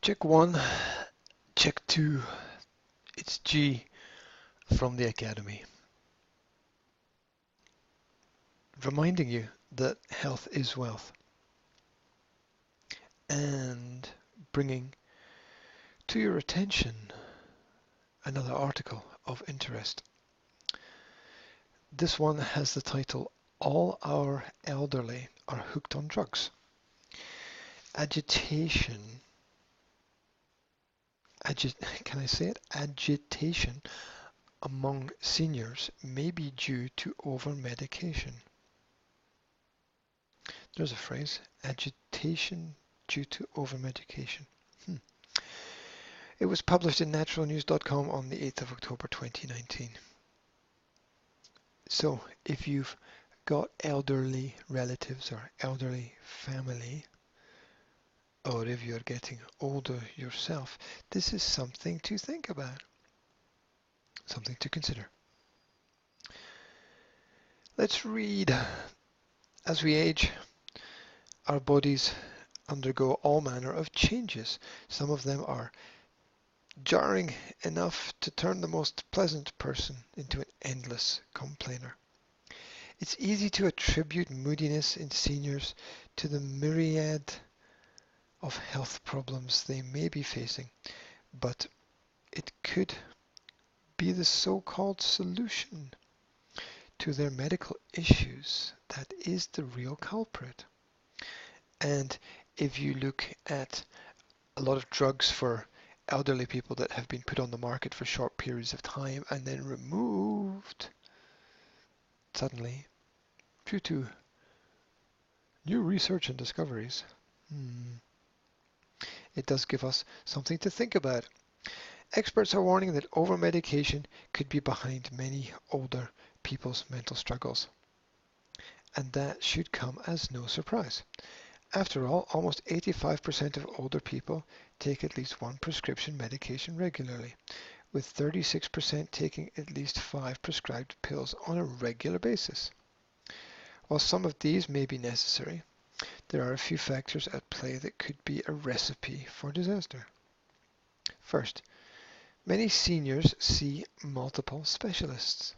Check 1, check 2. It's G from the Academy, reminding you that health is wealth and bringing to your attention another article of interest. This one has the title, All Our Elderly Are Hooked on Drugs. Agitation, can I say it? Agitation among seniors may be due to over-medication. There's a phrase, agitation due to over-medication. It was published in naturalnews.com on the 8th of October 2019. So if you've got elderly relatives or elderly family, or if you're getting older yourself, this is something to think about, something to consider. Let's read. As we age, our bodies undergo all manner of changes. Some of them are jarring enough to turn the most pleasant person into an endless complainer. It's easy to attribute moodiness in seniors to the myriad of health problems they may be facing, but it could be the so-called solution to their medical issues that is the real culprit. And if you look at a lot of drugs for elderly people that have been put on the market for short periods of time and then removed suddenly due to new research and discoveries, it does give us something to think about. Experts are warning that over-medication could be behind many older people's mental struggles, and that should come as no surprise. After all, almost 85% of older people take at least one prescription medication regularly, with 36% taking at least 5 prescribed pills on a regular basis. While some of these may be necessary, there are a few factors at play that could be a recipe for disaster. First, many seniors see multiple specialists,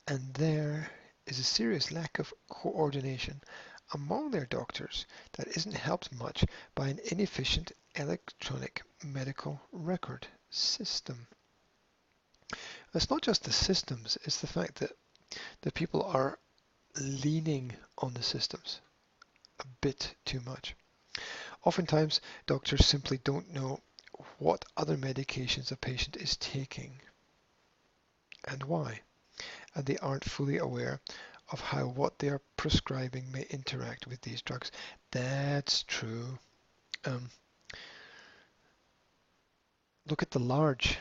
and there is a serious lack of coordination among their doctors that isn't helped much by an inefficient electronic medical record system. It's not just the systems, it's the fact that the people are leaning on the systems a bit too much. Oftentimes, doctors simply don't know what other medications a patient is taking and why, and they aren't fully aware of how what they are prescribing may interact with these drugs. That's true. Look at the large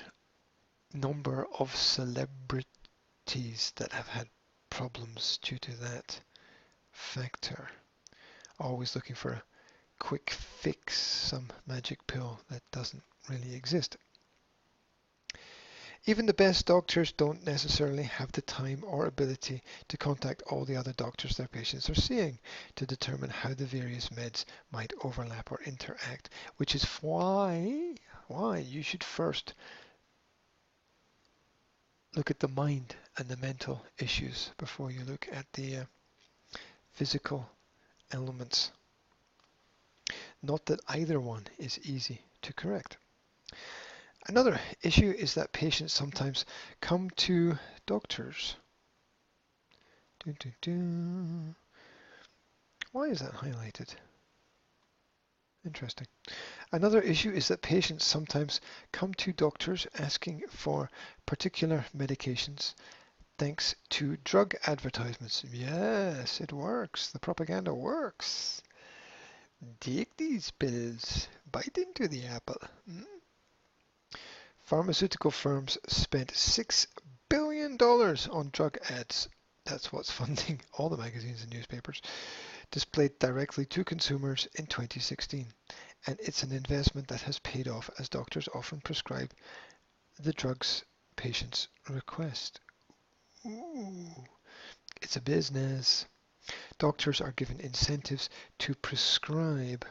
number of celebrities that have had problems due to that factor. Always looking for a quick fix, some magic pill that doesn't really exist. Even the best doctors don't necessarily have the time or ability to contact all the other doctors their patients are seeing to determine how the various meds might overlap or interact, which is why you should first look at the mind and the mental issues before you look at the physical elements. Not that either one is easy to correct. Another issue is that patients sometimes come to doctors. Why is that highlighted? Interesting. Another issue is that patients sometimes come to doctors asking for particular medications thanks to drug advertisements. Yes, it works. The propaganda works. Take these pills. Bite into the apple. Pharmaceutical firms spent $6 billion on drug ads. That's what's funding all the magazines and newspapers displayed directly to consumers in 2016. And it's an investment that has paid off as doctors often prescribe the drugs patients request. Ooh, it's a business. Doctors are given incentives to prescribe,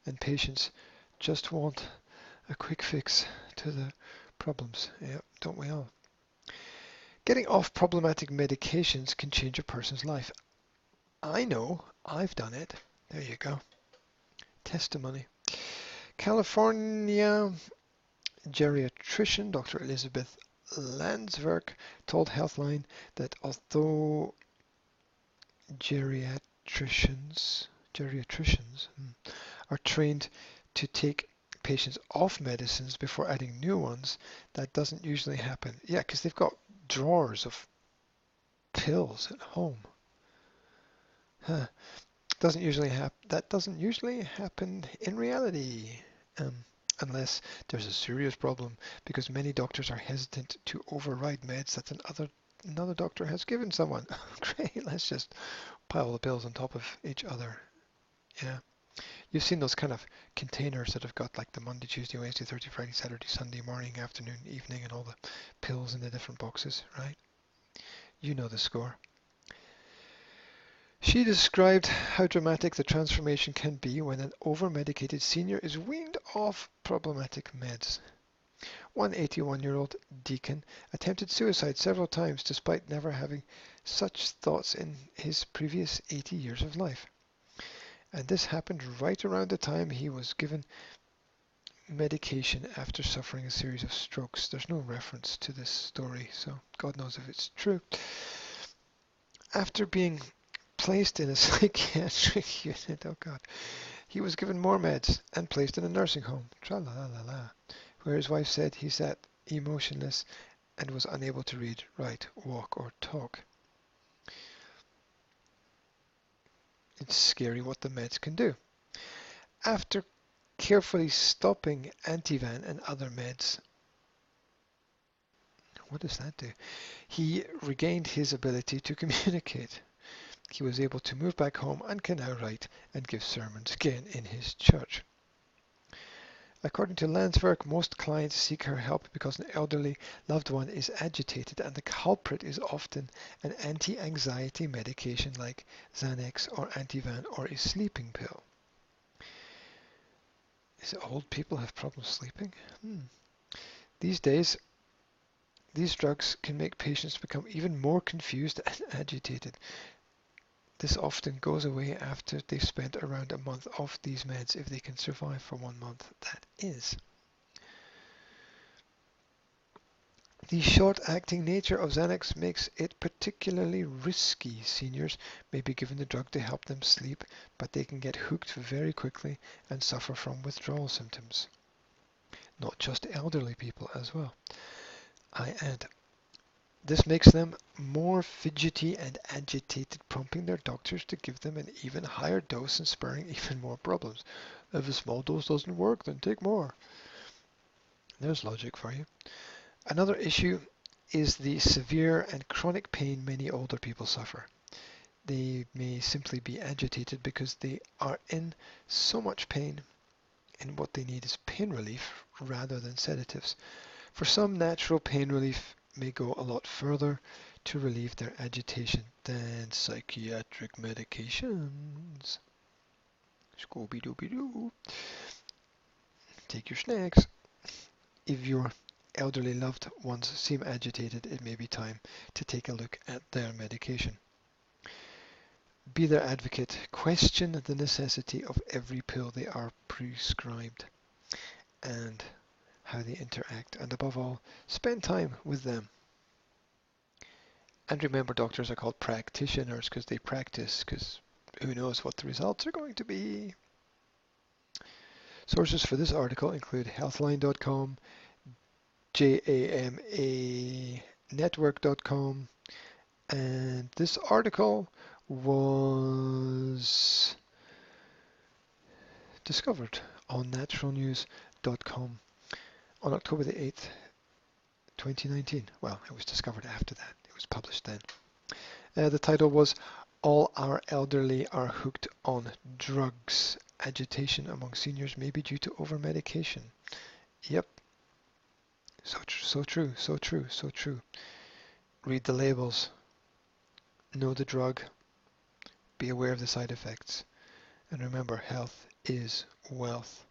and patients just want a quick fix to the problems. Yeah, don't we all? Getting off problematic medications can change a person's life. I know, I've done it. There you go. Testimony. California geriatrician Dr. Elizabeth Landsverk told Healthline that although geriatricians are trained to take patients off medicines before adding new ones, that doesn't usually happen. Yeah, because they've got drawers of pills at home. Huh. That doesn't usually happen in reality, unless there's a serious problem, because many doctors are hesitant to override meds that another doctor has given someone. Great, let's just pile the pills on top of each other. Yeah. You've seen those kind of containers that have got like the Monday, Tuesday, Wednesday, Thursday, Friday, Saturday, Sunday, morning, afternoon, evening, and all the pills in the different boxes, right? You know the score. She described how dramatic the transformation can be when an over-medicated senior is weaned off problematic meds. One 81-year-old deacon attempted suicide several times despite never having such thoughts in his previous 80 years of life. And this happened right around the time he was given medication after suffering a series of strokes. There's no reference to this story, so God knows if it's true. After being placed in a psychiatric unit, oh God, he was given more meds and placed in a nursing home, tra-la-la-la-la, where his wife said he sat emotionless and was unable to read, write, walk, or talk. It's scary what the meds can do. After carefully stopping Ativan and other meds, what does that do? He regained his ability to communicate. He was able to move back home and can now write and give sermons again in his church. According to Landsverk, most clients seek her help because an elderly loved one is agitated, and the culprit is often an anti-anxiety medication like Xanax or Ativan or a sleeping pill. Is it old people have problems sleeping? These days, these drugs can make patients become even more confused and agitated. This often goes away after they've spent around a month off these meds, if they can survive for 1 month, that is. The short-acting nature of Xanax makes it particularly risky. Seniors may be given the drug to help them sleep, but they can get hooked very quickly and suffer from withdrawal symptoms. Not just elderly people as well, I add. This makes them more fidgety and agitated, prompting their doctors to give them an even higher dose and spurring even more problems. If a small dose doesn't work, then take more. There's logic for you. Another issue is the severe and chronic pain many older people suffer. They may simply be agitated because they are in so much pain, and what they need is pain relief rather than sedatives. For some, natural pain relief may go a lot further to relieve their agitation than psychiatric medications. Scooby-Dooby-Doo. Take your snacks. If your elderly loved ones seem agitated, it may be time to take a look at their medication. Be their advocate. Question the necessity of every pill they are prescribed and how they interact, and above all, spend time with them. And remember, doctors are called practitioners because they practice, because who knows what the results are going to be. Sources for this article include healthline.com, jamanetwork.com, and this article was discovered on naturalnews.com on October the 8th, 2019. Well, it was discovered after that. It was published then. The title was All Our Elderly Are Hooked on Drugs. Agitation among seniors may be due to over-medication. Yep. So true, so true, so true. Read the labels. Know the drug. Be aware of the side effects. And remember, health is wealth.